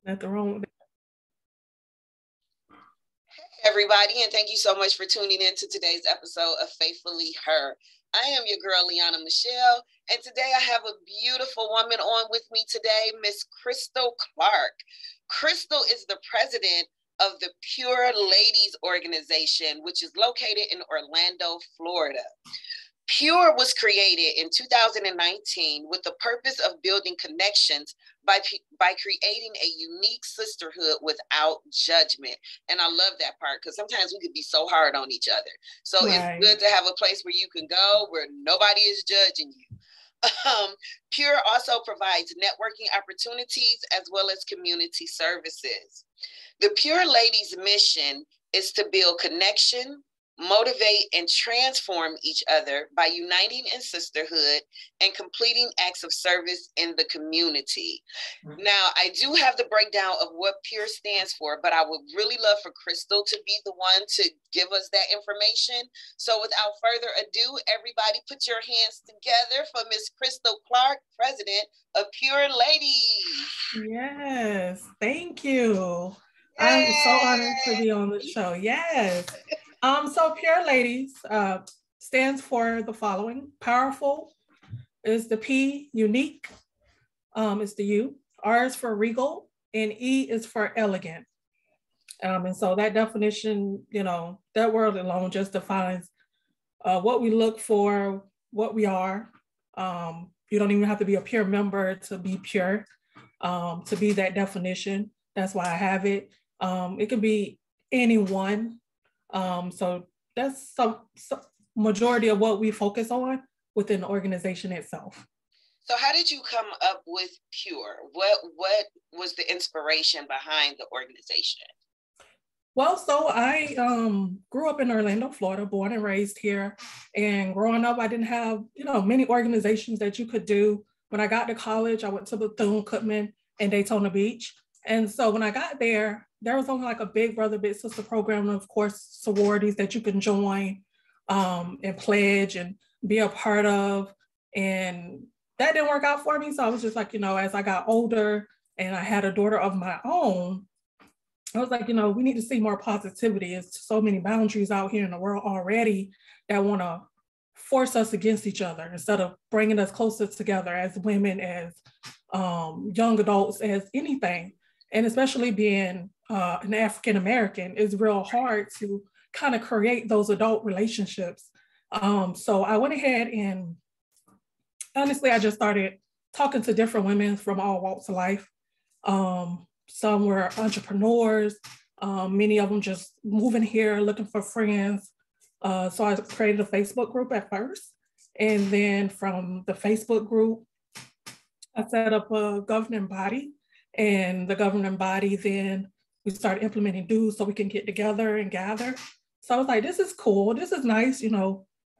Nothing wrong with it. Hey everybody, and thank you so much for tuning in to today's episode of Faithfully Her. I am your girl, Liana Michelle, and today I have a beautiful woman on with me today, Miss Crystal Clark. Crystal is the president of the Pure Ladies organization, which is located in Orlando, Florida. Pure was created in 2019 with the purpose of building connections by creating a unique sisterhood without judgment. And I love that part because sometimes we could be so hard on each other. So It's good to have a place where you can go where nobody is judging you. Pure also provides networking opportunities as well as community services. The Pure Ladies mission is to build connection, motivate, and transform each other by uniting in sisterhood and completing acts of service in the community. Now, I do have the breakdown of what Pure stands for, but I would really love for Crystal to be the one to give us that information. So without further ado, everybody put your hands together for Miss Crystal Clark, president of Pure Ladies. Yes, thank you. Yay! I'm so honored to be on the show. Yes. So Pure Ladies stands for the following. Powerful is the P, unique is the U, R is for regal, and E is for elegant. And so that definition, that word alone just defines what we look for, what we are. You don't even have to be a Pure member to be pure, to be that definition. That's why I have it. It can be anyone. So that's some majority of what we focus on within the organization itself. So how did you come up with Pure? What was the inspiration behind the organization? Well, so I grew up in Orlando, Florida, born and raised here. And growing up, I didn't have, many organizations that you could do. When I got to college, I went to Bethune-Cookman and Daytona Beach. And so when I got there was only like a big brother, big sister program, and of course, sororities that you can join and pledge and be a part of. And that didn't work out for me. So I was just like, as I got older and I had a daughter of my own, I was like, we need to see more positivity. There's so many boundaries out here in the world already that want to force us against each other instead of bringing us closer together as women, as young adults, as anything. And especially being an African American, it's real hard to kind of create those adult relationships. So I went ahead and honestly, I just started talking to different women from all walks of life. Some were entrepreneurs, many of them just moving here, looking for friends. So I created a Facebook group at first. And then from the Facebook group, I set up a governing body. And the governing body, then we started implementing dues so we can get together and gather. So I was like, this is cool. This is nice,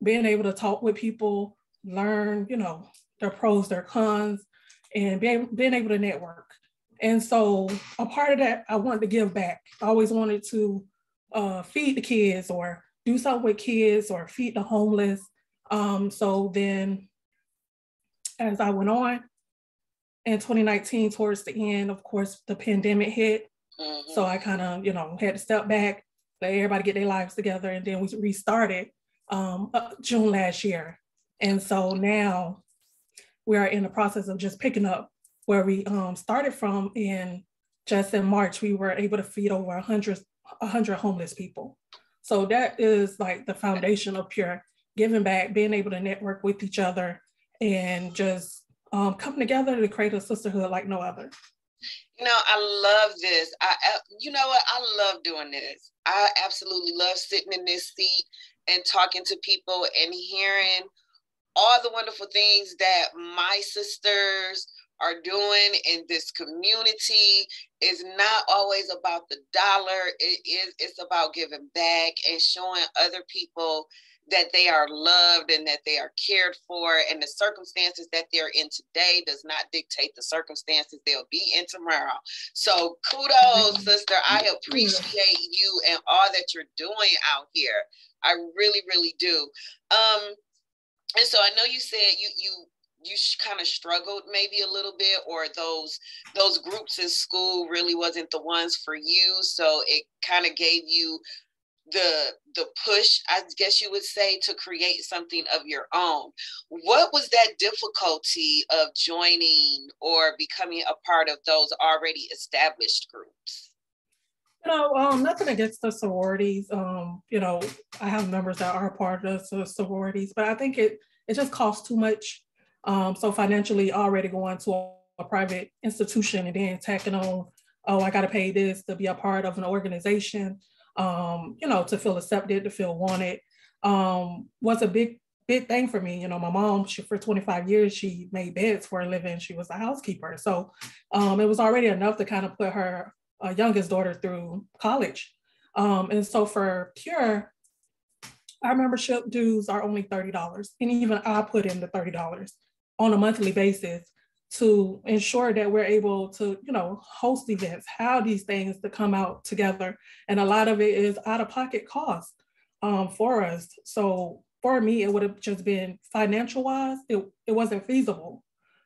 being able to talk with people, learn, their pros, their cons, and being able to network. And so a part of that, I wanted to give back. I always wanted to feed the kids or do something with kids or feed the homeless. So then as I went on, in 2019, towards the end, of course, the pandemic hit. Mm-hmm. So I kind of, had to step back, let everybody get their lives together. And then we restarted June last year. And so now we are in the process of just picking up where we started from. In March, we were able to feed over 100 homeless people. So that is like the foundation of Pure, giving back, being able to network with each other and just come together to create a sisterhood like no other. I love this. You know what? I love doing this. I absolutely love sitting in this seat and talking to people and hearing all the wonderful things that my sisters are doing in this community. Is not always about the dollar. It's about giving back and showing other people that they are loved and that they are cared for, and the circumstances that they're in today does not dictate the circumstances they'll be in tomorrow. So kudos, sister. I appreciate you and all that you're doing out here. I really, really do. And so I know you said you kind of struggled maybe a little bit, or those groups in school really wasn't the ones for you, so it kind of gave you the push, I guess you would say, to create something of your own. What was that difficulty of joining or becoming a part of those already established groups? Nothing against the sororities. I have members that are part of the sororities, but I think it just costs too much. So financially, already going to a private institution and then tacking on, oh, I got to pay this to be a part of an organization, to feel accepted, to feel wanted, was a big thing for me. My mom, for 25 years, she made beds for a living. She was a housekeeper. So it was already enough to kind of put her youngest daughter through college. And so for Pure, our membership dues are only $30. And even I put in the $30 on a monthly basis to ensure that we're able to, host events, how these things to come out together. And a lot of it is out-of-pocket cost for us. So for me, it would have just been financial-wise, it wasn't feasible.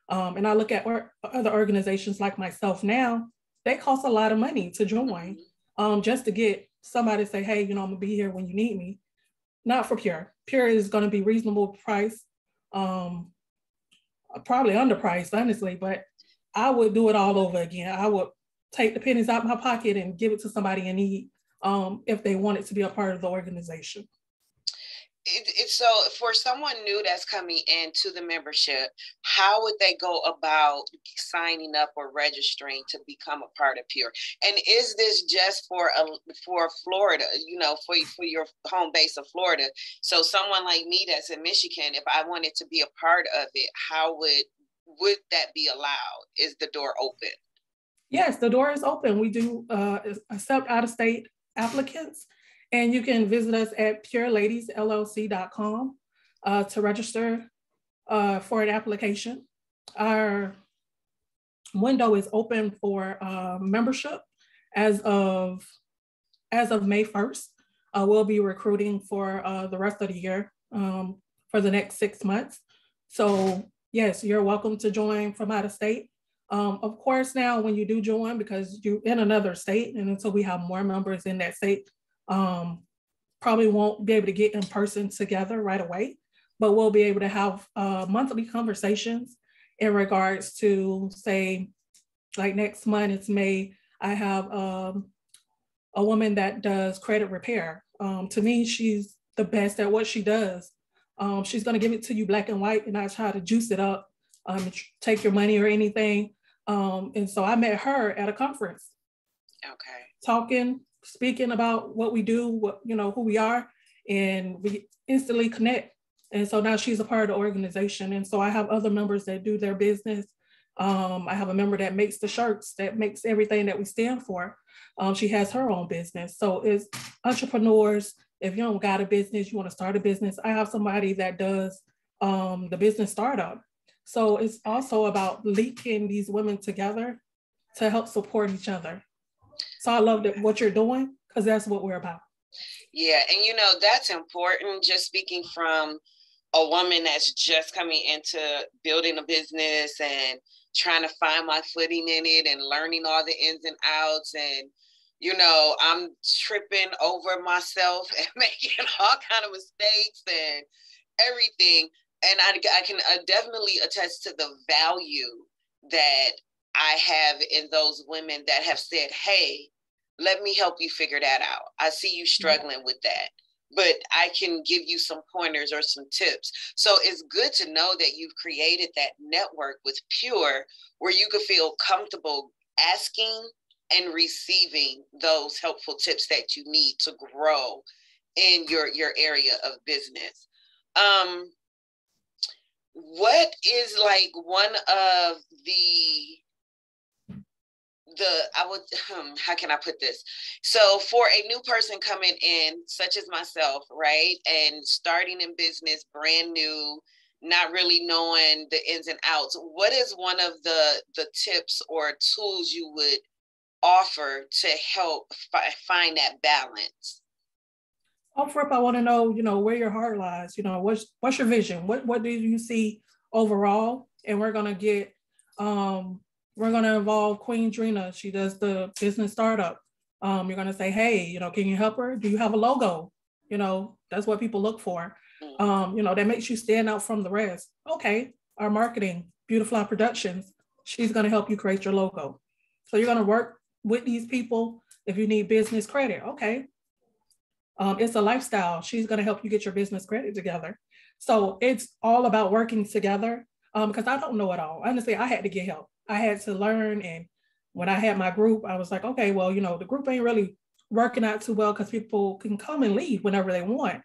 And I look at other organizations like myself now, they cost a lot of money to join, just to get somebody to say, hey, I'm gonna be here when you need me. Not for Pure. Pure is gonna be reasonable price, probably underpriced, honestly, but I would do it all over again. I would take the pennies out of my pocket and give it to somebody in need, if they wanted to be a part of the organization. So for someone new that's coming into the membership, how would they go about signing up or registering to become a part of Pure? And is this just for Florida, for your home base of Florida? So someone like me that's in Michigan, if I wanted to be a part of it, how would that be allowed? Is the door open? Yes, the door is open. We do accept out-of-state applicants. And you can visit us at pureladiesllc.com to register for an application. Our window is open for membership as of May 1st. We'll be recruiting for the rest of the year for the next 6 months. So yes, you're welcome to join from out of state. Of course, now when you do join, because you're in another state, and until we have more members in that state, probably won't be able to get in person together right away, but we'll be able to have monthly conversations in regards to, say, like next month, it's May, I have a woman that does credit repair. To me, she's the best at what she does. She's gonna give it to you black and white and not try to juice it up, take your money or anything. And so I met her at a conference. Okay. Speaking about what we do, who we are, and we instantly connect. And so now she's a part of the organization. And so I have other members that do their business. I have a member that makes the shirts, that makes everything that we stand for. She has her own business. So it's entrepreneurs. If you don't got a business, you want to start a business, I have somebody that does the business startup. So it's also about linking these women together to help support each other. So I love what you're doing, because that's what we're about. Yeah, and that's important. Just speaking from a woman that's just coming into building a business and trying to find my footing in it and learning all the ins and outs, and I'm tripping over myself and making all kind of mistakes and everything. And I can definitely attest to the value that I have in those women that have said, hey, let me help you figure that out. I see you struggling with that, but I can give you some pointers or some tips. So it's good to know that you've created that network with Pure where you could feel comfortable asking and receiving those helpful tips that you need to grow in your area of business. What is like one of how can I put this? So for a new person coming in, such as myself, right, and starting in business, brand new, not really knowing the ins and outs, what is one of the tips or tools you would offer to help find that balance? Off rip, I want to know, where your heart lies. What's your vision? What do you see overall? and we're gonna get we're gonna involve Queen Drina. She does the business startup. You're gonna say, hey, you know, can you help her? Do you have a logo? You know, that's what people look for. You know, that makes you stand out from the rest. Okay, our marketing, Beautifly Productions, she's gonna help you create your logo. So you're gonna work with these people. If you need business credit, okay. It's a lifestyle. She's gonna help you get your business credit together. So it's all about working together, because I don't know it all. Honestly, I had to get help. I had to learn. And when I had my group, I was like, okay, well, you know, the group ain't really working out too well because people can come and leave whenever they want.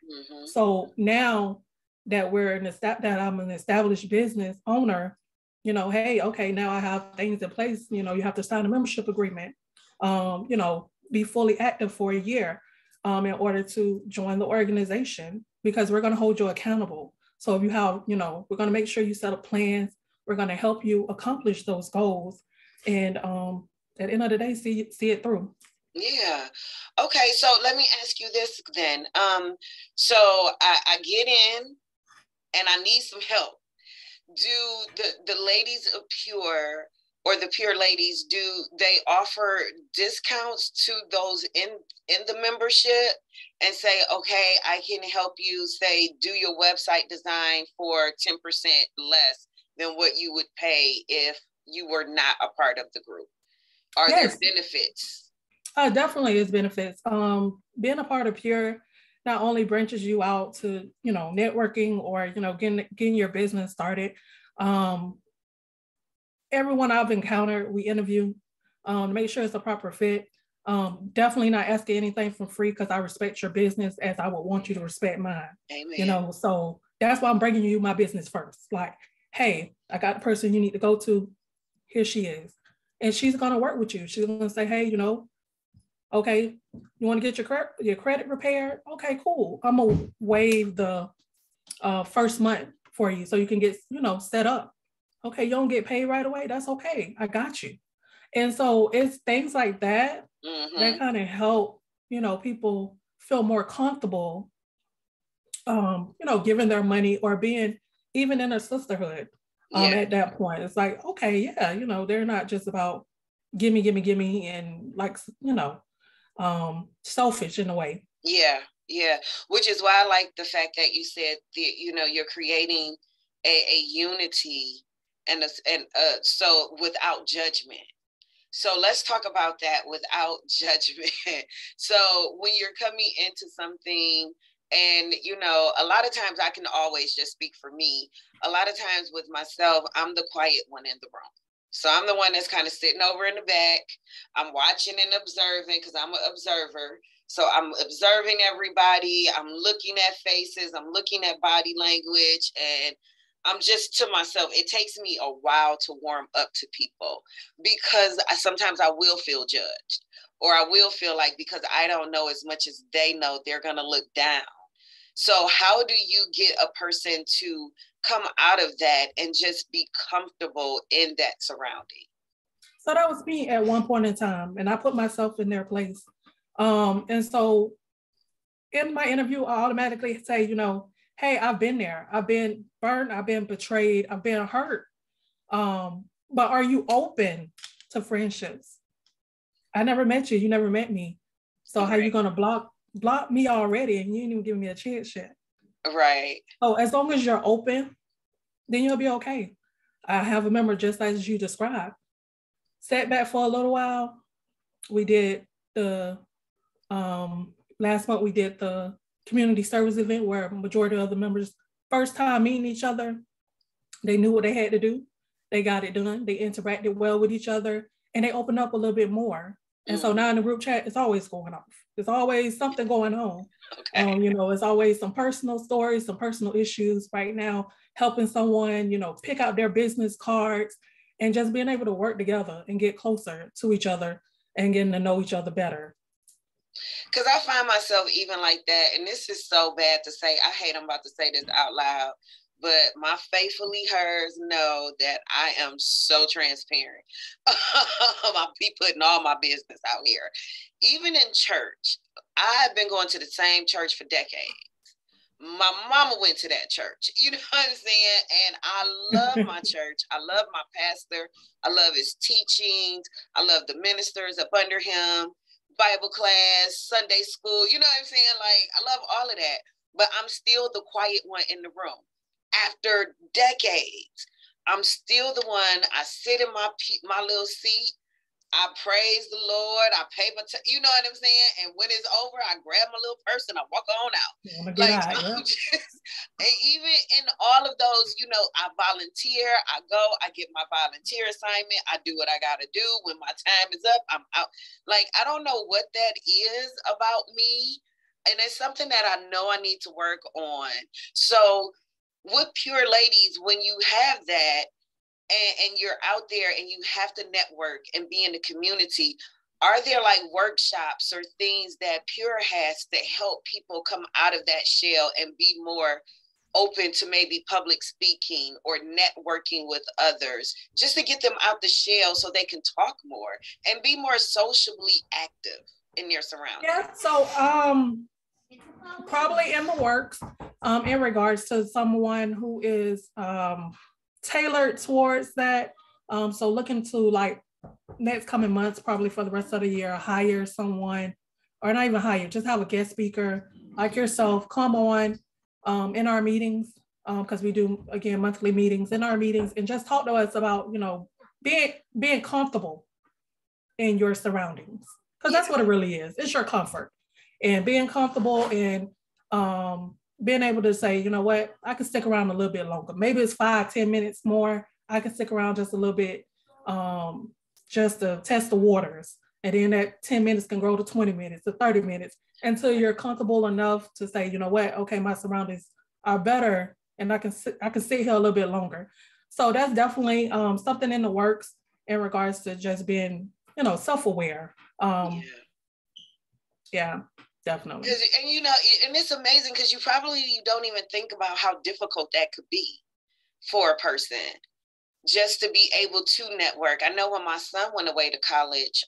So now that I'm an established business owner, you know, hey, okay, now I have things in place. You know, you have to sign a membership agreement, you know, be fully active for a year in order to join the organization, because we're going to hold you accountable. So if you have, you know, we're going to make sure you set up plans. We're going to help you accomplish those goals. And at the end of the day, see it through. Yeah. Okay. So let me ask you this then. So I get in and I need some help. Do the ladies of Pure, or the Pure ladies, do they offer discounts to those in the membership and say, okay, I can help you, say, do your website design for 10% less than what you would pay if you were not a part of the group? Are there benefits? Definitely is benefits. Being a part of Pure not only branches you out to, you know, networking or, you know, getting your business started. Everyone I've encountered, we interview to make sure it's a proper fit. Definitely not asking anything for free, because I respect your business as I would want you to respect mine. Amen. You know, so that's why I'm bringing you my business first. Like, hey, I got the person you need to go to. Here she is. And she's going to work with you. She's going to say, hey, you know, okay, you want to get your credit repaired? Okay, cool. I'm going to waive the first month for you so you can get, you know, set up. Okay, you don't get paid right away. That's okay. I got you. And so it's things like that that kind of help, you know, people feel more comfortable, you know, giving their money or being even in a sisterhood. At that point, it's like, okay, yeah, you know, they're not just about gimme, and like, you know, selfish in a way. Yeah. Which is why I like the fact that you said that, you know, you're creating a unity and so without judgment. So let's talk about that, without judgment. So when you're coming into something, and, you know, a lot of times, I can always just speak for me. A lot of times with myself, I'm the quiet one in the room. So I'm the one that's kind of sitting over in the back. I'm watching and observing, because I'm an observer. So I'm observing everybody. I'm looking at faces. I'm looking at body language. And I'm just to myself. It takes me a while to warm up to people, because sometimes I will feel judged, or I will feel like, because I don't know as much as they know, they're going to look down. So how do you get a person to come out of that and just be comfortable in that surrounding? So that was me at one point in time, and I put myself in their place. And so in my interview, I automatically say, you know, hey, I've been there. I've been burned. I've been betrayed. I've been hurt. But are you open to friendships? I never met you. You never met me. So right. How you going to block me already, and you didn't even give me a chance yet? Right. So as long as you're open, then you'll be okay. I have a member just as you described. Sat back for a little while. We did the last month we did the community service event where majority of the members first time meeting each other. They knew what they had to do. They got it done. They interacted well with each other, and they opened up a little bit more. And so now in the group chat, it's always going off. There's always something going on. Okay. You know, it's always some personal stories, some personal issues right now, helping someone, you know, pick out their business cards, and just being able to work together and get closer to each other and getting to know each other better. Because I find myself even like that, and this is so bad to say. I hate I'm about to say this out loud, but my Faithfully Hers know that I am so transparent. I'll be putting all my business out here. Even in church, I've been going to the same church for decades. my mama went to that church, you know what I'm saying? And I love my church. I love my pastor. I love his teachings. I love the ministers up under him, Bible class, Sunday school, you know what I'm saying? Like, I love all of that, but I'm still the quiet one in the room. After decades, I'm still the one. I sit in my little seat. I praise the Lord. I pay you know what I'm saying? And when it's over, I grab my little purse and I walk on out. Like, I'm just, and even in all of those, you know, I volunteer, I go, I get my volunteer assignment, I do what I got to do. When my time is up, I'm out. Like, I don't know what that is about me. And it's something that I know I need to work on. So with Pure Ladies, when you have that, and you're out there and you have to network and be in the community, are there like workshops or things that Pure has to help people come out of that shell and be more open to maybe public speaking or networking with others, just to get them out the shell so they can talk more and be more socially active in their surroundings? Yeah, so probably in the works in regards to someone who is tailored towards that. So looking to like next coming months, probably for the rest of the year, hire someone, or not even hire, just have a guest speaker like yourself come on in our meetings, because we do, again, monthly meetings, in our meetings, and just talk to us about, you know, being comfortable in your surroundings, because that's what it really is. It's your comfort and being comfortable and being able to say, you know what, I can stick around a little bit longer. Maybe it's 5-10 minutes more. I can stick around just a little bit, just to test the waters. And then that 10 minutes can grow to 20 minutes, to 30 minutes, until you're comfortable enough to say, you know what, okay, my surroundings are better and I can sit here a little bit longer. So that's definitely something in the works in regards to just being, you know, self-aware. Yeah. Definitely. And you know, and it's amazing because you don't even think about how difficult that could be for a person just to be able to network. I know when my son went away to college,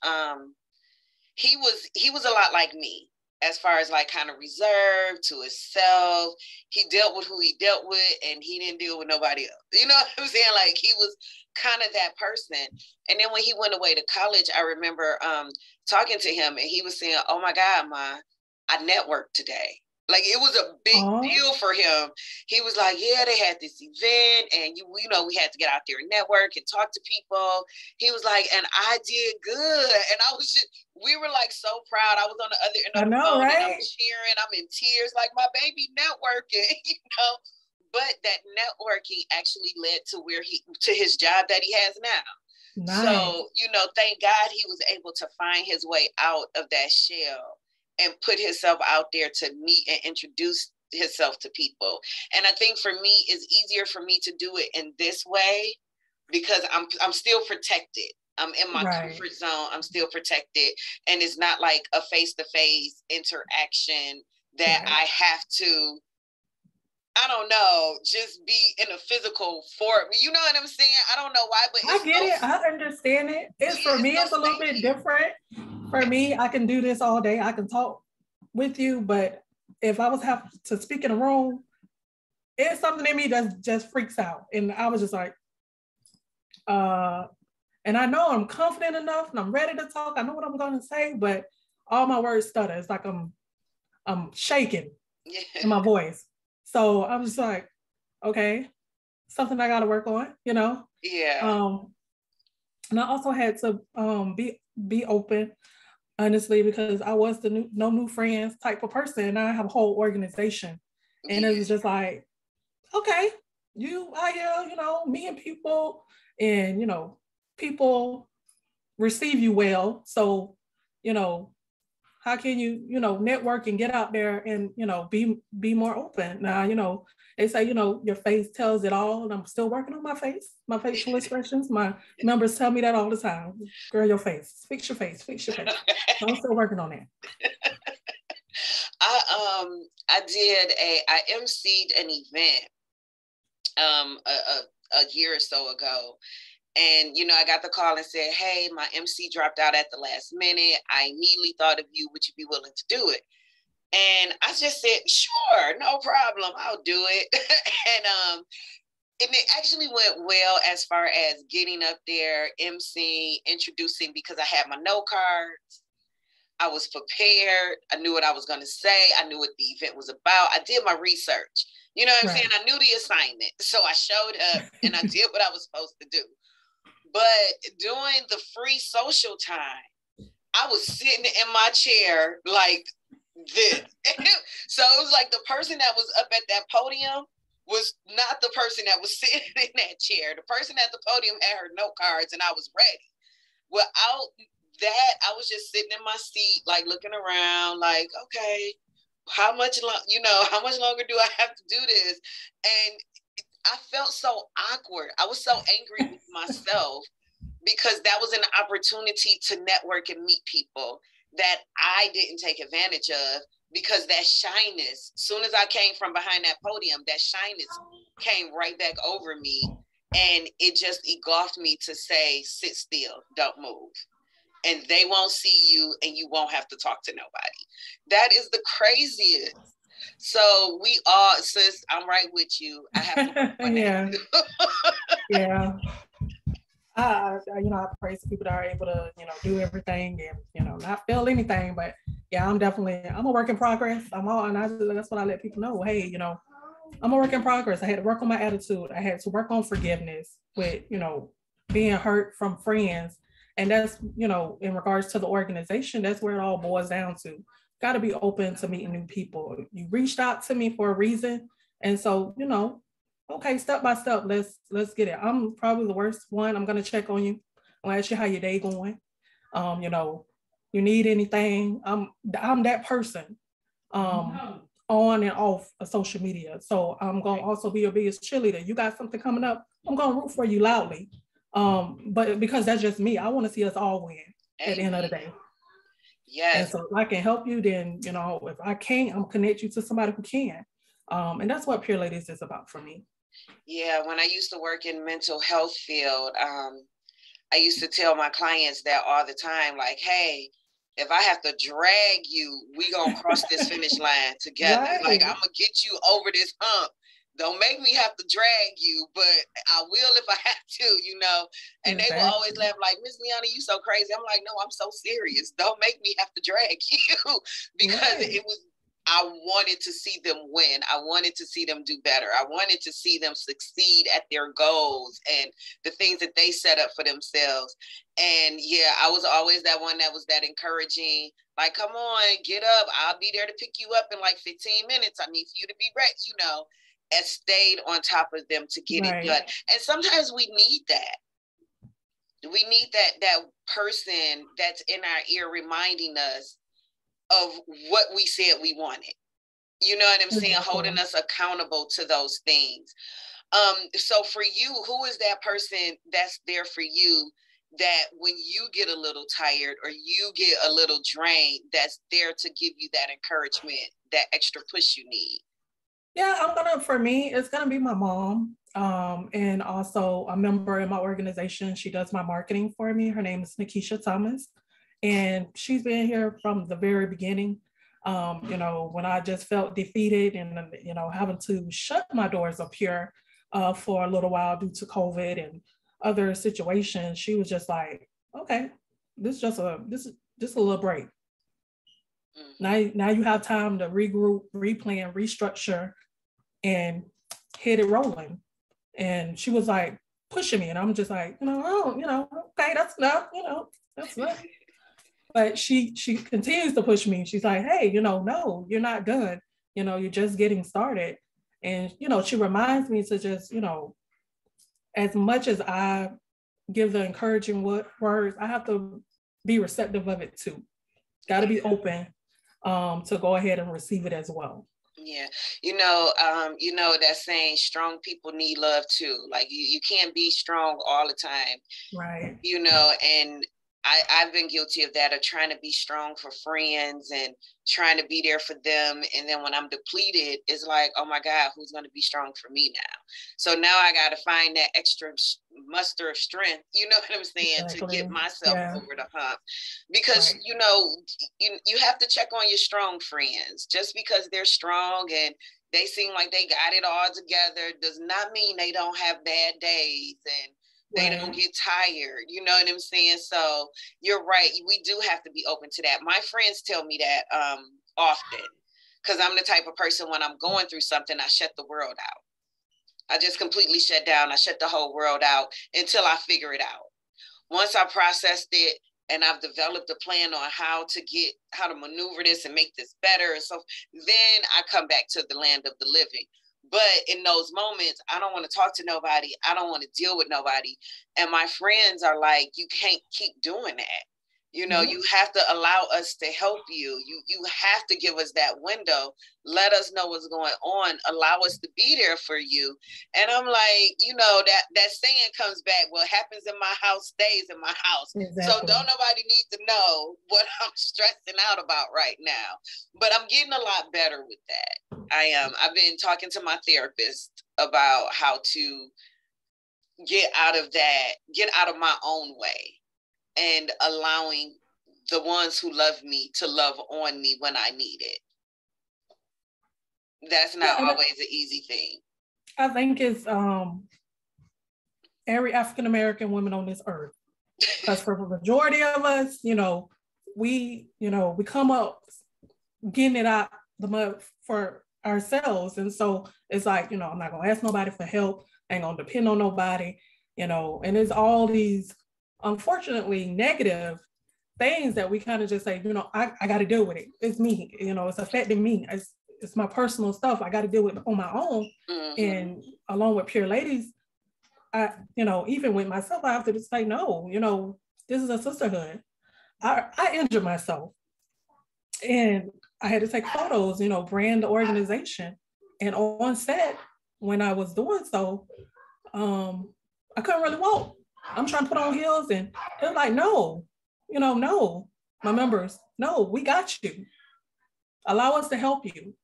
he was a lot like me as far as like kind of reserved to himself. He dealt with who he dealt with and he didn't deal with nobody else. You know what I'm saying? Like, he was kind of that person. And then when he went away to college, I remember talking to him and he was saying, "Oh my God, Ma, I networked today." Like, it was a big deal for him. He was like, "Yeah, they had this event and you know, we had to get out there and network and talk to people." He was like, "And I did good." And we were like so proud. I was on the other end of the phone, right? And I'm cheering, I'm in tears, like, my baby networking, you know. But that networking actually led to his job that he has now. Nice. So, you know, thank God he was able to find his way out of that shell and put himself out there to meet and introduce himself to people. And I think for me, it's easier for me to do it in this way because I'm still protected. I'm in my comfort zone. I'm still protected. And it's not like a face-to-face interaction that I have to, I don't know, just be in a physical form. You know what I'm saying? I don't know why, but I get it. I understand it. For me, it's a little bit different. For me, I can do this all day. I can talk with you, but if I was have to speak in a room, it's something in me that just freaks out. And I was just like, and I know I'm confident enough and I'm ready to talk. I know what I'm going to say, but all my words stutter. It's like I'm shaking in my voice. So I'm just like, okay, something I got to work on, you know? Yeah. And I also had to be open, honestly, because I was the no new friends type of person. And I have a whole organization. And it was just like, okay, you out here, you know, meeting people and, you know, people receive you well. So, you know, how can you, you know, network and get out there and, you know, be more open. Now, you know, they say, you know, your face tells it all. And I'm still working on my face, my facial expressions. My members tell me that all the time. Girl, your face, fix your face, fix your face. So I'm still working on that. I emceed an event a year or so ago. And, you know, I got the call and said, "Hey, my MC dropped out at the last minute. I immediately thought of you. Would you be willing to do it?" And I just said, sure, no problem, I'll do it. and it actually went well as far as getting up there, emceeing, introducing, because I had my note cards. I was prepared. I knew what I was going to say. I knew what the event was about. I did my research. You know what I'm saying? I knew the assignment. So I showed up and I did what I was supposed to do. But during the free social time, I was sitting in my chair like this. So it was like the person that was up at that podium was not the person that was sitting in that chair. The person at the podium had her note cards and I was ready. Without that, I was just sitting in my seat, like looking around, like, okay, how much longer do I have to do this? And I felt so awkward. I was so angry with myself because that was an opportunity to network and meet people that I didn't take advantage of, because that shyness, soon as I came from behind that podium, that shyness came right back over me, and it just engulfed me to say, sit still, don't move. And they won't see you and you won't have to talk to nobody. That is the craziest. So we all, sis, I'm right with you. I have to yeah. Yeah. I praise people that are able to, do everything and, not feel anything. But yeah, I'm a work in progress. That's what I let people know. Hey, I'm a work in progress. I had to work on my attitude. I had to work on forgiveness with, being hurt from friends. And that's, in regards to the organization, that's where it all boils down to. Got to be open to meeting new people. You reached out to me for a reason. And so, okay, step by step, let's get it. I'm probably the worst one. I'm gonna check on you. I'm gonna ask you how your day going. You need anything. I'm that person. On and off of social media. So I'm gonna also be your biggest cheerleader. You got something coming up, I'm gonna root for you loudly. But because that's just me, I want to see us all win at the end of the day. Yes. And so if I can help you, then if I can't, I'm connect you to somebody who can. And that's what Pure Ladies is about for me. Yeah, when I used to work in mental health field, I used to tell my clients that all the time, like, hey, if I have to drag you, we gonna cross this finish line together. Right. Like, I'm gonna get you over this hump. Don't make me have to drag you, but I will if I have to, And they will always laugh like, Miss Liana, you so crazy. I'm like, no, I'm so serious. Don't make me have to drag you, because I wanted to see them win. I wanted to see them do better. I wanted to see them succeed at their goals and the things that they set up for themselves. And yeah, I was always that one that was that encouraging, like, come on, get up. I'll be there to pick you up in like 15 minutes. I need for you to be ready, and stayed on top of them to get it done. And sometimes we need that. We need that person that's in our ear reminding us of what we said we wanted. You know what I'm saying? Holding us accountable to those things. So for you, who is that person that's there for you, that when you get a little tired or you get a little drained, that's there to give you that encouragement, that extra push you need? Yeah, for me, it's gonna be my mom. And also a member in my organization. She does my marketing for me. Her name is Nikisha Thomas. And she's been here from the very beginning. When I just felt defeated and, having to shut my doors up here for a little while due to COVID and other situations, she was just like, okay, this is just a little break. Now you have time to regroup, replan, restructure, and hit it rolling. And she was like pushing me, and I'm just like, okay, that's enough, that's enough. But she continues to push me. She's like, hey, no, you're not done. You're just getting started. And, she reminds me to just, as much as I give the encouraging words, I have to be receptive of it too. Got to be open to go ahead and receive it as well. Yeah. That saying, strong people need love too. Like you can't be strong all the time. Right. And I've been guilty of that, of trying to be strong for friends and trying to be there for them. And then when I'm depleted, it's like, oh my God, who's going to be strong for me now? So now I got to find that extra muster of strength, you know what I'm saying, Exactly. to get myself Yeah. over the hump. Because, Right. you know, you have to check on your strong friends. Just because they're strong and they seem like they got it all together does not mean they don't have bad days and they Right. don't get tired. You know what I'm saying? So you're right. We do have to be open to that. My friends tell me that often, because I'm the type of person, when I'm going through something, I shut the world out. I just completely shut down. I shut the whole world out until I figure it out. Once I processed it and I've developed a plan on how to maneuver this and make this better, and so then I come back to the land of the living. But in those moments, I don't want to talk to nobody. I don't want to deal with nobody. And my friends are like, you can't keep doing that. You know, you have to allow us to help you. You have to give us that window. Let us know what's going on. Allow us to be there for you. And I'm like, you know, that saying comes back, what happens in my house stays in my house. Exactly. So don't nobody need to know what I'm stressing out about right now. But I'm getting a lot better with that. I am. I've been talking to my therapist about how to get out of my own way, and allowing the ones who love me to love on me when I need it. That's not always an easy thing. I think it's every African-American woman on this earth. Because for the majority of us, we come up getting it out the mud for ourselves. And so it's like, I'm not going to ask nobody for help. I ain't going to depend on nobody, and it's all these, unfortunately, negative things that we kind of just say, I got to deal with it. It's me, it's affecting me. It's my personal stuff. I got to deal with it on my own. Mm-hmm. And along with Pure Ladies, I, even with myself, I have to just say, no, this is a sisterhood. I injured myself and I had to take photos, brand the organization. And on set, when I was doing so, I couldn't really walk. I'm trying to put on heels and they're like, no, no, my members, no, we got you. Allow us to help you.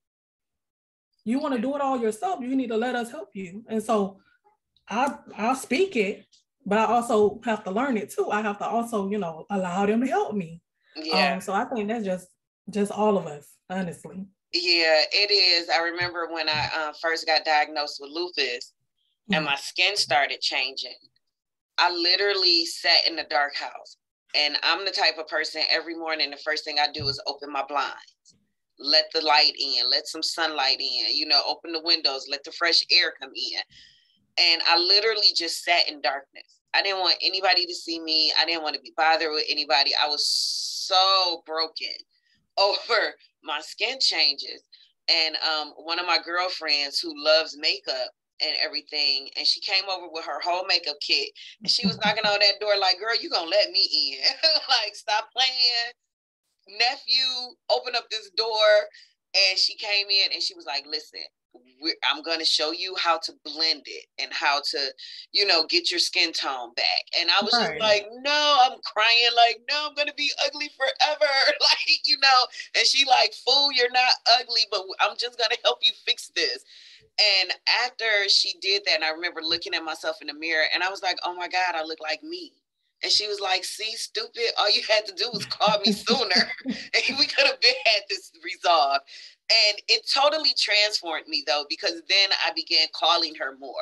You want to do it all yourself, you need to let us help you. And so I'll speak it, but I also have to learn it too. I have to also, allow them to help me. Yeah. So I think that's just all of us, honestly. Yeah, it is. I remember when I first got diagnosed with lupus and my skin started changing. I literally sat in the dark house, and I'm the type of person, every morning, the first thing I do is open my blinds, let the light in, let some sunlight in, open the windows, let the fresh air come in. And I literally just sat in darkness. I didn't want anybody to see me. I didn't want to be bothered with anybody. I was so broken over my skin changes. And one of my girlfriends who loves makeup and everything, and she came over with her whole makeup kit, and she was knocking on that door like, girl, you gonna let me in. Like, stop playing. Nephew, open up this door. And she came in and she was like, listen, I'm going to show you how to blend it and how to, get your skin tone back. And I was just like, no, I'm crying like, no, I'm going to be ugly forever. Like, and she like, fool, you're not ugly, but I'm just going to help you fix this. And after she did that, and I remember looking at myself in the mirror and I was like, oh my God, I look like me. And she was like, see, stupid, all you had to do was call me sooner. And we could have had this resolved. And it totally transformed me, though, because then I began calling her more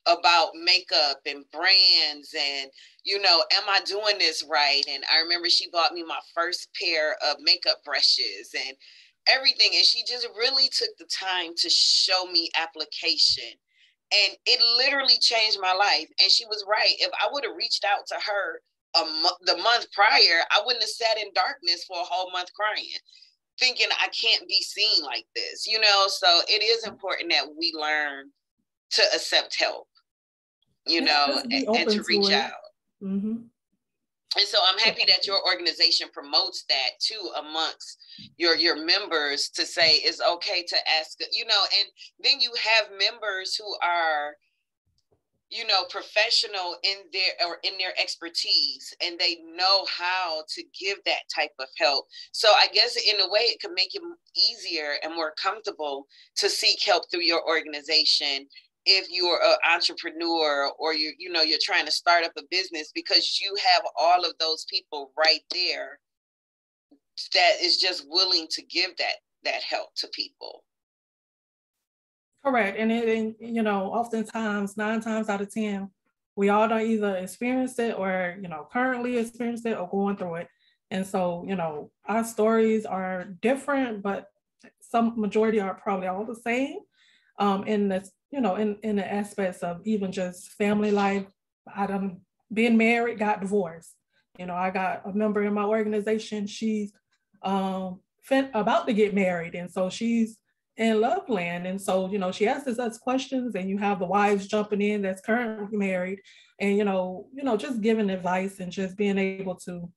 about makeup and brands and, am I doing this right? And I remember she bought me my first pair of makeup brushes and everything. And she just really took the time to show me application. And it literally changed my life. And she was right. If I would have reached out to her the month prior, I wouldn't have sat in darkness for a whole month crying, thinking I can't be seen like this, So it is important that we learn to accept help, and to reach out. Mm-hmm. And so I'm happy that your organization promotes that too amongst your members, to say it's okay to ask, and then you have members who are, professional in their expertise, and they know how to give that type of help. So I guess in a way it can make it easier and more comfortable to seek help through your organization if you're an entrepreneur or you're trying to start up a business, because you have all of those people right there that is just willing to give that help to people. Correct. And oftentimes 9 times out of 10, we all don't either experience it or, currently experience it or going through it. And so, our stories are different, but some majority are probably all the same. In this, in the aspects of even just family life. I done been married, got divorced. I got a member in my organization. She's about to get married, and so she's in love land. And so, she asks us questions, and you have the wives jumping in that's currently married, and just giving advice and just being able to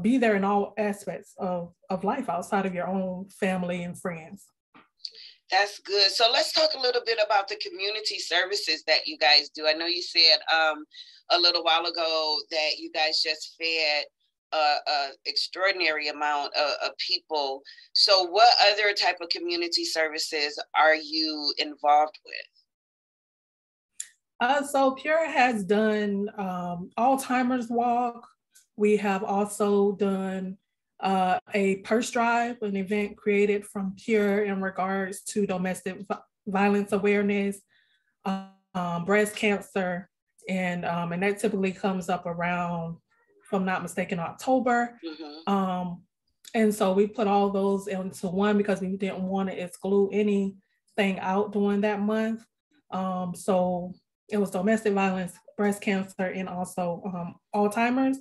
be there in all aspects of life outside of your own family and friends. That's good. So let's talk a little bit about the community services that you guys do. I know you said a little while ago that you guys just fed an extraordinary amount of people. So what other type of community services are you involved with? So Pure has done Alzheimer's Walk. We have also done a purse drive, an event created from Pure in regards to domestic violence awareness, breast cancer, and that typically comes up around, if I'm not mistaken, October. Mm-hmm. And so we put all those into one because we didn't want to exclude anything out during that month. So it was domestic violence, breast cancer, and also Alzheimer's.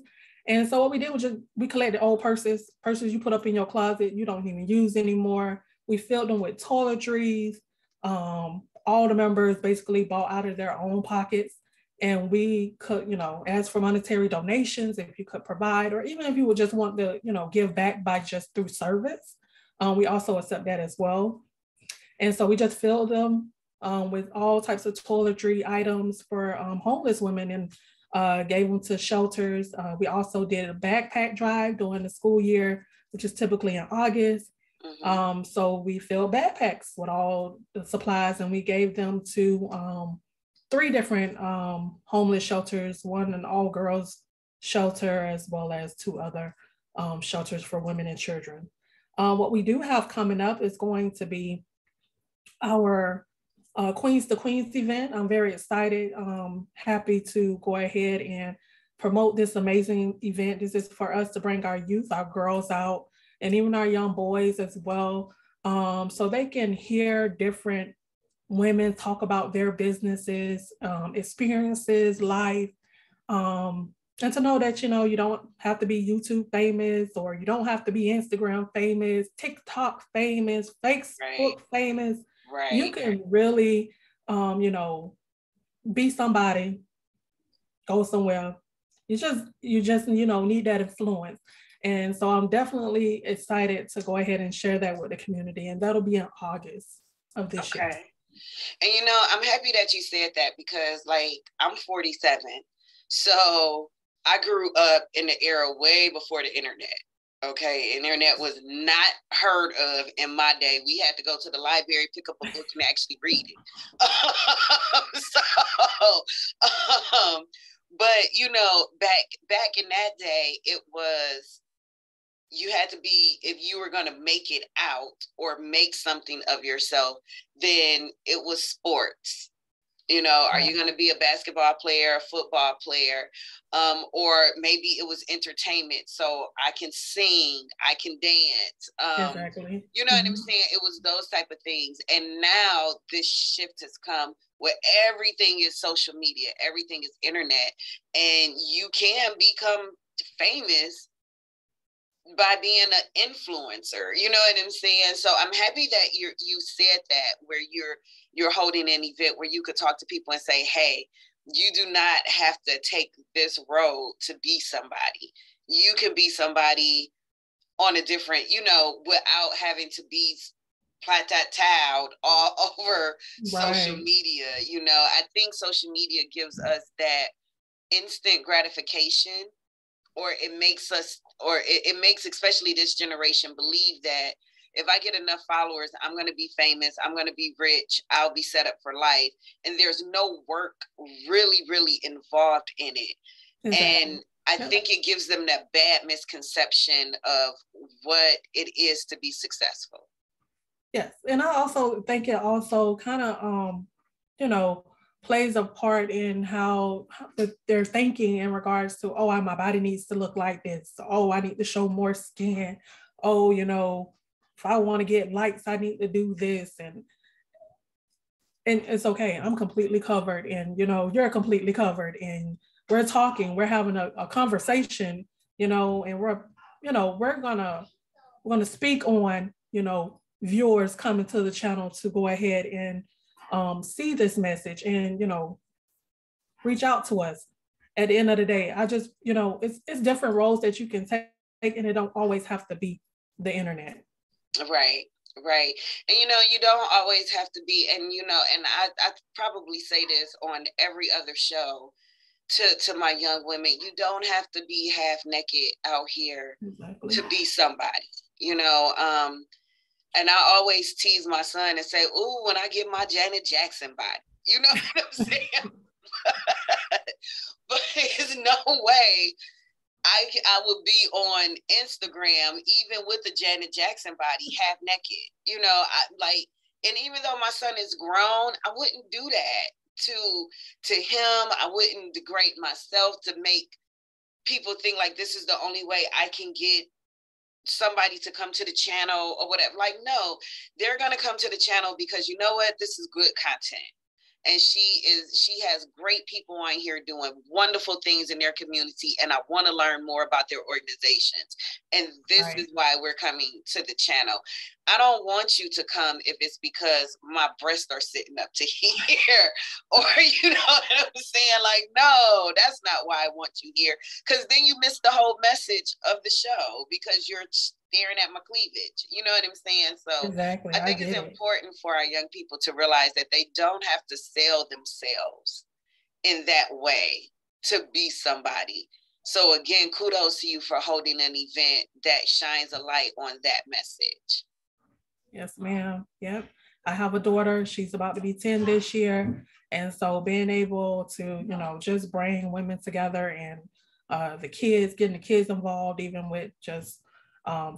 And so what we did was we collected old purses you put up in your closet, you don't even use anymore. We filled them with toiletries. All the members basically bought out of their own pockets. And we could, ask for monetary donations if you could provide, or even if you would just want to, give back by just through service. We also accept that as well. And so we just filled them with all types of toiletry items for homeless women, and gave them to shelters. We also did a backpack drive during the school year, which is typically in August. Mm-hmm. So we filled backpacks with all the supplies, and we gave them to 3 different homeless shelters, one an all-girls shelter, as well as 2 other shelters for women and children. What we do have coming up is going to be our Queens to Queens event. I'm very excited, happy to go ahead and promote this amazing event. This is for us to bring our youth, our girls out, and even our young boys as well, so they can hear different women talk about their businesses, experiences, life, and to know that, you don't have to be YouTube famous, or you don't have to be Instagram famous, TikTok famous, Facebook famous. Right. You can really, be somebody, go somewhere. You just, need that influence. And so I'm definitely excited to go ahead and share that with the community. And that'll be in August of this year. And, I'm happy that you said that, because I'm 47. So I grew up in the era way before the internet. Okay, internet was not heard of in my day. We had to go to the library, pick up a book, and actually read it. But back in that day, it was, you had to be, if you were going to make it out or make something of yourself, then it was sports. Are you going to be a basketball player, a football player, or maybe it was entertainment. So I can sing, I can dance. Exactly. You know what I'm saying? It was those type of things. And now this shift has come where everything is social media, everything is internet, and you can become famous by being an influencer. You know what I'm saying? So I'm happy that you said that, where you're holding an event where you could talk to people and say, hey, you do not have to take this road to be somebody. You can be somebody on a different, without having to be platatowed all over social media. I think social media gives us that instant gratification, or it makes us, or it makes especially this generation believe that if I get enough followers, I'm going to be famous, I'm going to be rich, I'll be set up for life. And there's no work really, really involved in it. Exactly. And I think it gives them that bad misconception of what it is to be successful. Yes. And I also think it also kind of, plays a part in how they're thinking in regards to, oh, my body needs to look like this. Oh, I need to show more skin. Oh, if I want to get likes, I need to do this. And it's okay. I'm completely covered. And, you're completely covered. And we're talking, we're having a conversation, and we're gonna speak on, viewers coming to the channel to go ahead and see this message and, reach out to us. At the end of the day, I just, it's different roles that you can take, and it don't always have to be the internet. Right. Right. And, you don't always have to be, and, and I probably say this on every other show to my young women, you don't have to be half naked out here to be somebody, and I always tease my son and say, ooh, when I get my Janet Jackson body, you know what I'm saying? But there's no way I would be on Instagram, even with the Janet Jackson body, half naked, and even though my son is grown, I wouldn't do that to him. I wouldn't degrade myself to make people think like this is the only way I can get somebody to come to the channel or whatever. Like, no, they're going to come to the channel because you know what? This is good content. And she has great people on here doing wonderful things in their community. And I want to learn more about their organizations. And this is why we're coming to the channel. I don't want you to come if it's because my breasts are sitting up to here, or, you know what I'm saying? Like, no, that's not why I want you here. Because then you miss the whole message of the show because you're staring at my cleavage. You know what I'm saying? So exactly. I think it's important for our young people to realize that they don't have to sell themselves in that way to be somebody. So again, kudos to you for holding an event that shines a light on that message. Yes, ma'am. Yep. I have a daughter. She's about to be 10 this year. And so being able to, just bring women together and getting the kids involved, even with just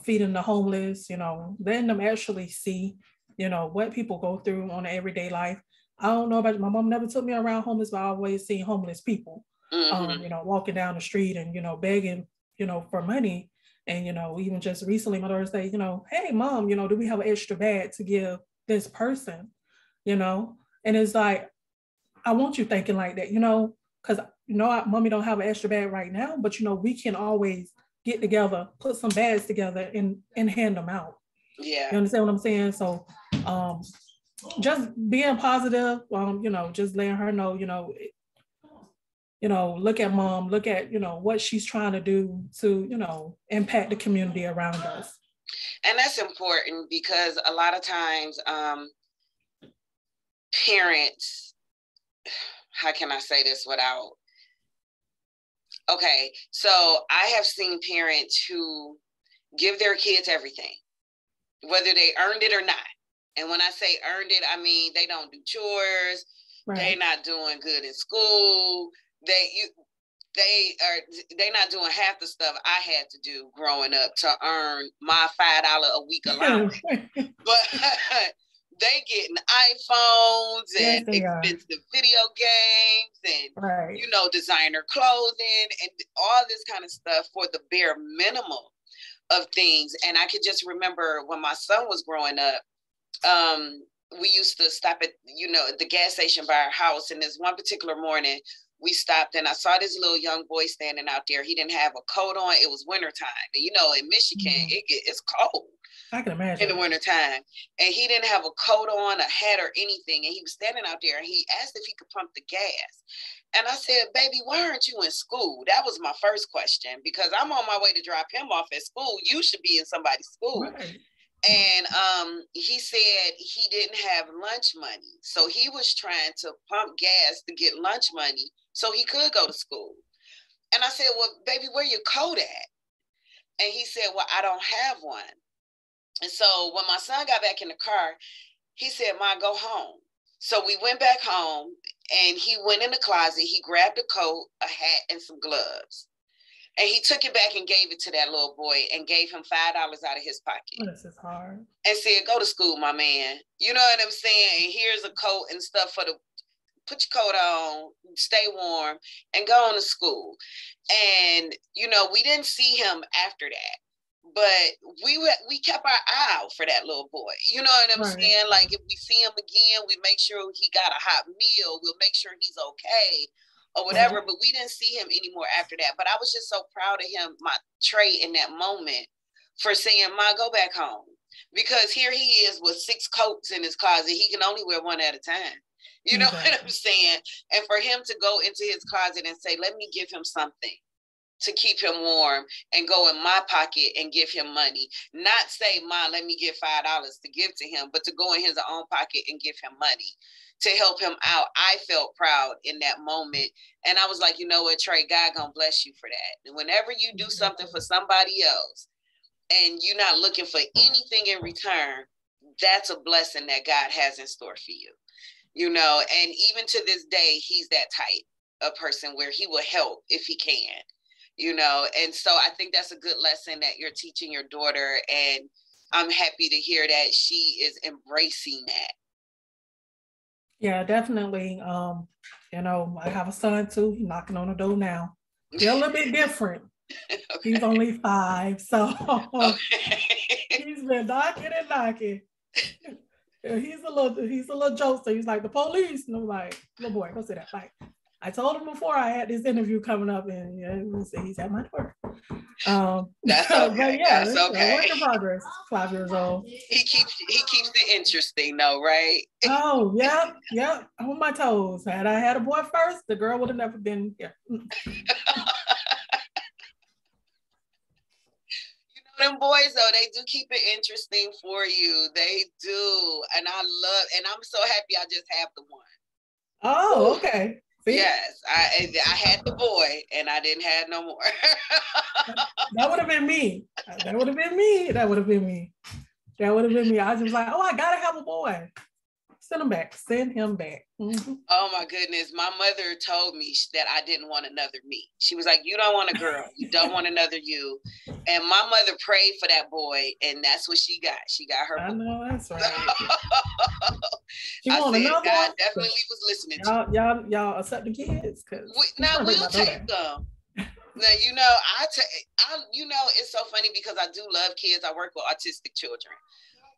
feeding the homeless, letting them actually see, what people go through on everyday life. I don't know about you. My mom never took me around homeless, but I always seen homeless people, walking down the street and, begging, for money. And, even just recently, my daughter say, hey, mom, do we have an extra bag to give this person, and it's like, I want you thinking like that, because, mommy don't have an extra bag right now, but, we can always get together, put some bags together and hand them out. Yeah. You understand what I'm saying? So just being positive, just letting her know, look at mom, look at, what she's trying to do to, impact the community around us. And that's important because a lot of times parents, how can I say this without, okay, so I have seen parents who give their kids everything, whether they earned it or not. And when I say earned it, I mean, they don't do chores. Right. They're not doing good in school. They're not doing half the stuff I had to do growing up to earn my $5 a week allowance. But they getting iPhones and expensive video games and, designer clothing and all this kind of stuff for the bare minimum of things. And I could just remember when my son was growing up, we used to stop at, the gas station by our house. And this one particular morning, we stopped and I saw this little young boy standing out there. He didn't have a coat on. It was wintertime. And, in Michigan, it's cold. I can imagine. In the wintertime. And he didn't have a coat on, a hat or anything. And he was standing out there and he asked if he could pump the gas. And I said, baby, why aren't you in school? That was my first question, because I'm on my way to drop him off at school. You should be in somebody's school. Right. And he said he didn't have lunch money. So he was trying to pump gas to get lunch money so he could go to school. And I said, well, baby, where your coat at? And he said, well, I don't have one. And so when my son got back in the car, he said, "Ma, go home." So we went back home, and he went in the closet. He grabbed a coat, a hat, and some gloves. And he took it back and gave it to that little boy and gave him $5 out of his pocket. This is hard. And said, "Go to school, my man." You know what I'm saying? And here's a coat and stuff put your coat on, stay warm, and go on to school. And, you know, we didn't see him after that. But we kept our eye out for that little boy. You know what I'm saying? Like, if we see him again, we make sure he got a hot meal. We'll make sure he's okay or whatever. But we didn't see him anymore after that. But I was just so proud of him, my Trey, in that moment, for saying, "Ma, go back home." Because here he is with 6 coats in his closet. He can only wear one at a time. You know what I'm saying? And for him to go into his closet and say, "Let me give him something to keep him warm," and go in my pocket and give him money. Not say, "Ma, let me get $5 to give to him," but to go in his own pocket and give him money to help him out. I felt proud in that moment. And I was like, you know what, Trey, God gonna bless you for that. And whenever you do something for somebody else and you're not looking for anything in return, that's a blessing that God has in store for you. You know, and even to this day, he's that type of person where he will help if he can. You know, and so I think that's a good lesson that you're teaching your daughter, and I'm happy to hear that she is embracing that. Yeah, definitely. You know, I have a son too. He's knocking on the door now. He's a little bit different. Okay. He's only 5, so he's been knocking and knocking. He's a little jokester. He's like, "The police," and I'm like, "Little boy, go sit down." Like, I told him before I had this interview coming up, and he's at my door. That's okay. But yeah, that's okay. Work in progress. 5 years old. He keeps it interesting, though, right? Oh yeah. I'm on my toes. Had I had a boy first, the girl would have never been here. Them boys, though, they do keep it interesting for you. They do. And I'm so happy I just have the one. Oh, okay. See? Yes, I had the boy and I didn't have no more. That would have been me. I was just like, "Oh, I gotta have a boy. Send him back. Mm-hmm. Oh my goodness. My mother told me that I didn't want another me. She was like, "You don't want a girl. You don't want another you." And my mother prayed for that boy, and that's what she got. She got her boy. I know, that's right. I said, God definitely was listening to you. Y'all accept the kids? Now we'll take them. Now, you know, you know, it's so funny because I do love kids. I work with autistic children.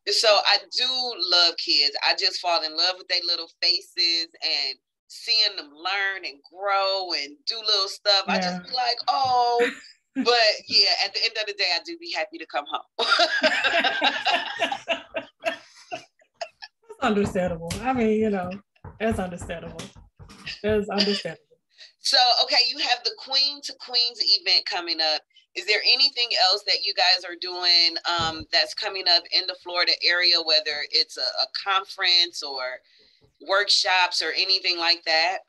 So I do love kids. I just fall in love with their little faces and seeing them learn and grow and do little stuff. Yeah. I just be like, oh, but yeah, at the end of the day, I do be happy to come home. That's understandable. I mean, you know, that's understandable. So, okay, you have the Queen to Queens event coming up. Is there anything else that you guys are doing that's coming up in the Florida area, whether it's a conference or workshops or anything like that?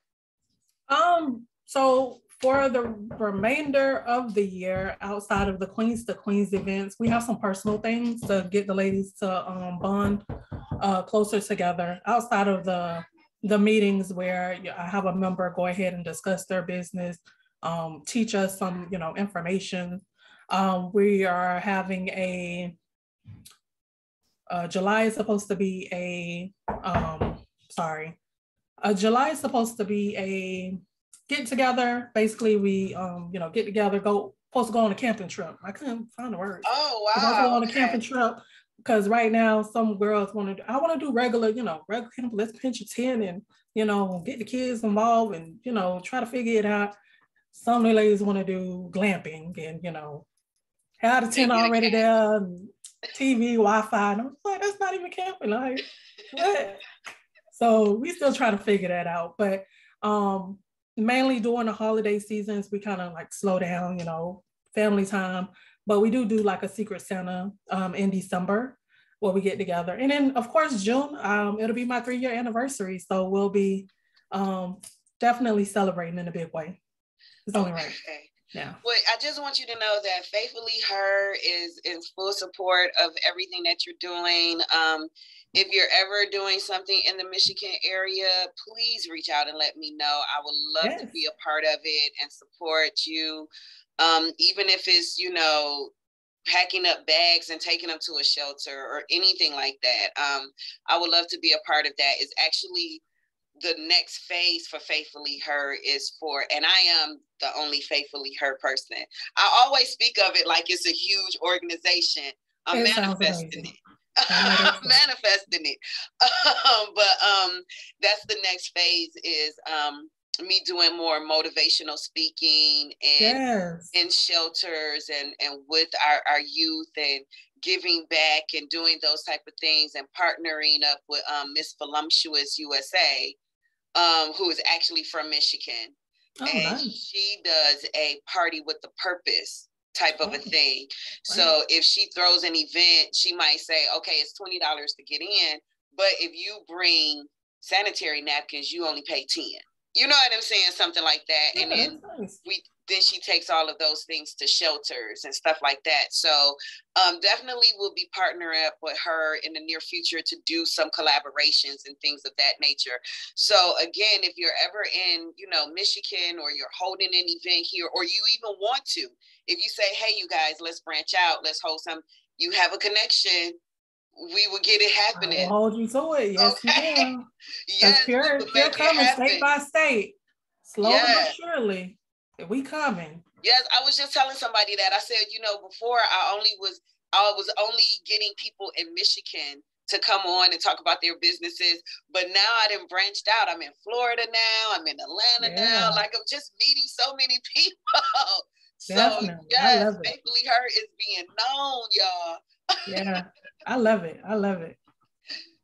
So for the remainder of the year, outside of the Queens to Queens events, we have some personal things to get the ladies to bond closer together. Outside of the meetings where I have a member go ahead and discuss their business, teach us some, you know, information. We are having July is supposed to be a get together. Basically, we you know, get together, supposed to go on a camping trip. I couldn't find the word. Oh wow! Supposed to go on a camping trip because right now some girls want to. I want to do regular camp. Let's pinch a tent and, you know, get the kids involved and, you know, try to figure it out. Some ladies want to do glamping and, you know, have the tent already there, and TV, Wi-Fi. And I'm like, that's not even camping. Like, what? So we still try to figure that out. But mainly during the holiday seasons, we kind of like slow down, you know, family time. But we do like a Secret Santa in December where we get together. And then, of course, June, it'll be my 3-year anniversary. So we'll be definitely celebrating in a big way. It's only right. Yeah. Well, I just want you to know that Faithfully Her is in full support of everything that you're doing. If you're ever doing something in the Michigan area, please reach out and let me know. I would love to be a part of it and support you. Even if it's, packing up bags and taking them to a shelter or anything like that. I would love to be a part of that. It's actually the next phase for Faithfully Her is for, and I am the only Faithfully Her person. I always speak of it like it's a huge organization. I'm manifesting it. I'm manifesting it. But that's the next phase is me doing more motivational speaking and in shelters and with our youth and giving back and doing those type of things and partnering up with Miss Voluptuous USA, who is actually from Michigan. And she does a party with the purpose type of a thing. So if she throws an event, she might say, okay, it's $20 to get in, but if you bring sanitary napkins, you only pay 10. You know what I'm saying? Something like that. And then then she takes all of those things to shelters and stuff like that. So definitely we'll be partnering up with her in the near future to do some collaborations and things of that nature. So again, if you're ever in, Michigan, or you're holding an event here, or you even want to, if you say, hey, you guys, let's branch out, let's hold some, you have a connection, we will get it happening. I will hold you to it. Yes, okay. You will. Yes, Pure coming state by state, slowly but surely. We coming. Yes, I was just telling somebody that. I said, before I was only getting people in Michigan to come on and talk about their businesses, but now I done branched out. I'm in Florida now. I'm in Atlanta now. Like, I'm just meeting so many people. Definitely. So yes, Faithfully Her is being known, y'all. Yeah, I love it. I love it.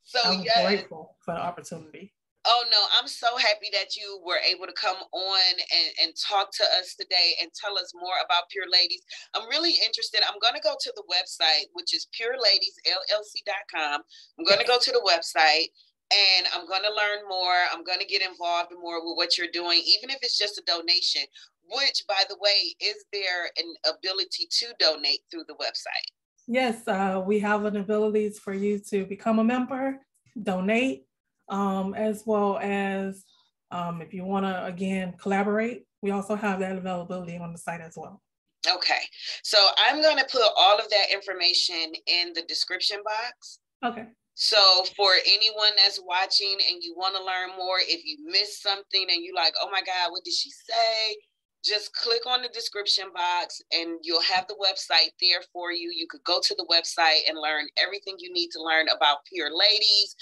So I'm grateful for the opportunity. Oh, no, I'm so happy that you were able to come on and talk to us today and tell us more about Pure Ladies. I'm really interested. I'm going to go to the website, which is pureladiesllc.com. I'm going to go to the website and I'm going to learn more. I'm going to get involved more with what you're doing, even if it's just a donation, which, by the way, is there an ability to donate through the website? Yes, we have an ability for you to become a member, donate, as well as if you want to, again, collaborate, we also have that availability on the site as well. Okay, so I'm going to put all of that information in the description box. Okay. So for anyone that's watching and you want to learn more, if you missed something and you're like, oh my God, what did she say? Just click on the description box and you'll have the website there for you. You could go to the website and learn everything you need to learn about Pure Ladies.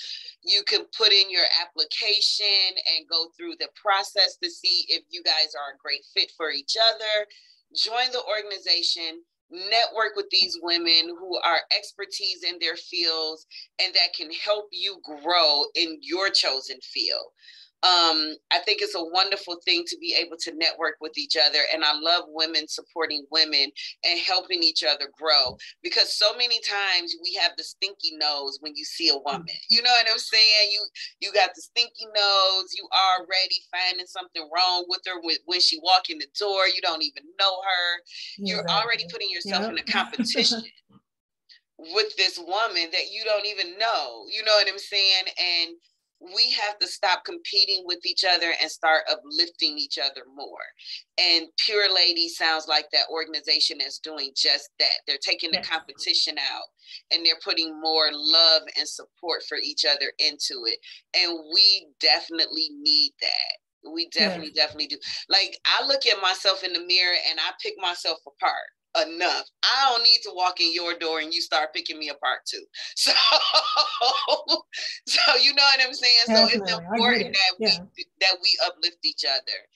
You can put in your application and go through the process to see if you guys are a great fit for each other. Join the organization, network with these women who are expertise in their fields and that can help you grow in your chosen field. I think it's a wonderful thing to be able to network with each other. And I love women supporting women and helping each other grow, because so many times we have the stinky nose when you see a woman. You know what I'm saying? You got the stinky nose. You already finding something wrong with her when she walk in the door. You don't even know her. You're already putting yourself in a competition with this woman that you don't even know. You know what I'm saying? And we have to stop competing with each other and start uplifting each other more. And Pure Ladies sounds like that organization is doing just that. They're taking the competition out and they're putting more love and support for each other into it. And we definitely need that. We definitely do. Like, I look at myself in the mirror and I pick myself apart enough. I don't need to walk in your door and you start picking me apart too. So you know what I'm saying? Definitely. So it's important that we uplift each other.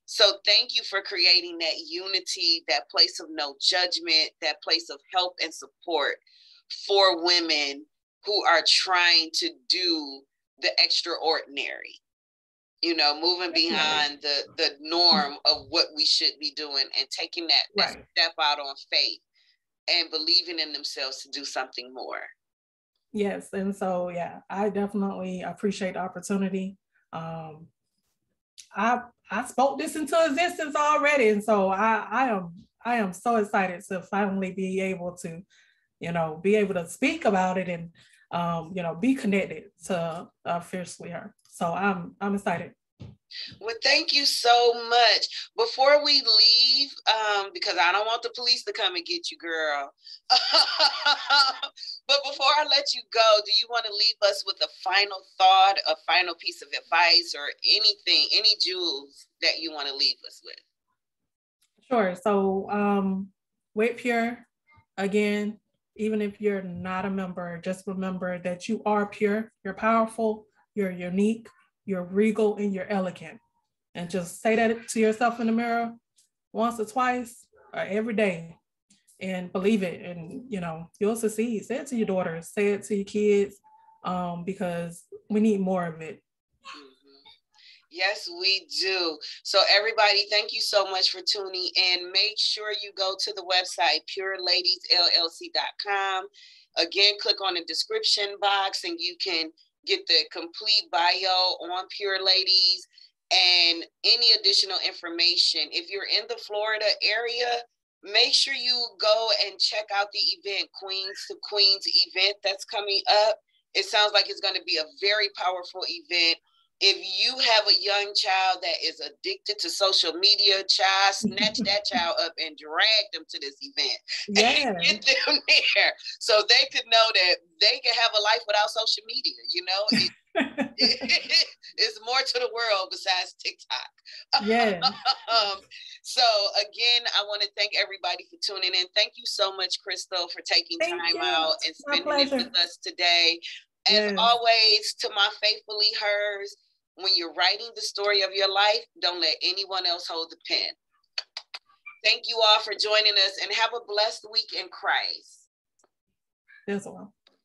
So thank you for creating that unity, that place of no judgment, that place of help and support for women who are trying to do the extraordinary. You know, moving beyond the norm of what we should be doing and taking that step out on faith and believing in themselves to do something more. Yes. And so, I definitely appreciate the opportunity. I spoke this into existence already. And so I am so excited to finally be able to, be able to speak about it and, be connected to Fiercely Her. So I'm excited. Well, thank you so much. Before we leave, because I don't want the police to come and get you, girl. But before I let you go, do you want to leave us with a final thought, a final piece of advice, or anything, any jewels that you want to leave us with? Sure. So with Pure, again, even if you're not a member, just remember that you are pure, you're powerful, you're unique, you're regal, and you're elegant. And just say that to yourself in the mirror once or twice or every day and believe it. And, you'll succeed. Say it to your daughters, say it to your kids, because we need more of it. Yes, we do. So everybody, thank you so much for tuning in. Make sure you go to the website, pureladiesllc.com. Again, click on the description box and you can get the complete bio on Pure Ladies and any additional information. If you're in the Florida area, make sure you go and check out the event, Queens to Queens event that's coming up. It sounds like it's going to be a very powerful event. If you have a young child that is addicted to social media, child, snatch that child up and drag them to this event. Yeah. And get them there so they could know that they can have a life without social media. It's more to the world besides TikTok. Yeah. So again, I want to thank everybody for tuning in. Thank you so much, Crystal, for taking time out and spending it with us today. As always, to my faithfully hers, when you're writing the story of your life, don't let anyone else hold the pen. Thank you all for joining us and have a blessed week in Christ. Yes, well.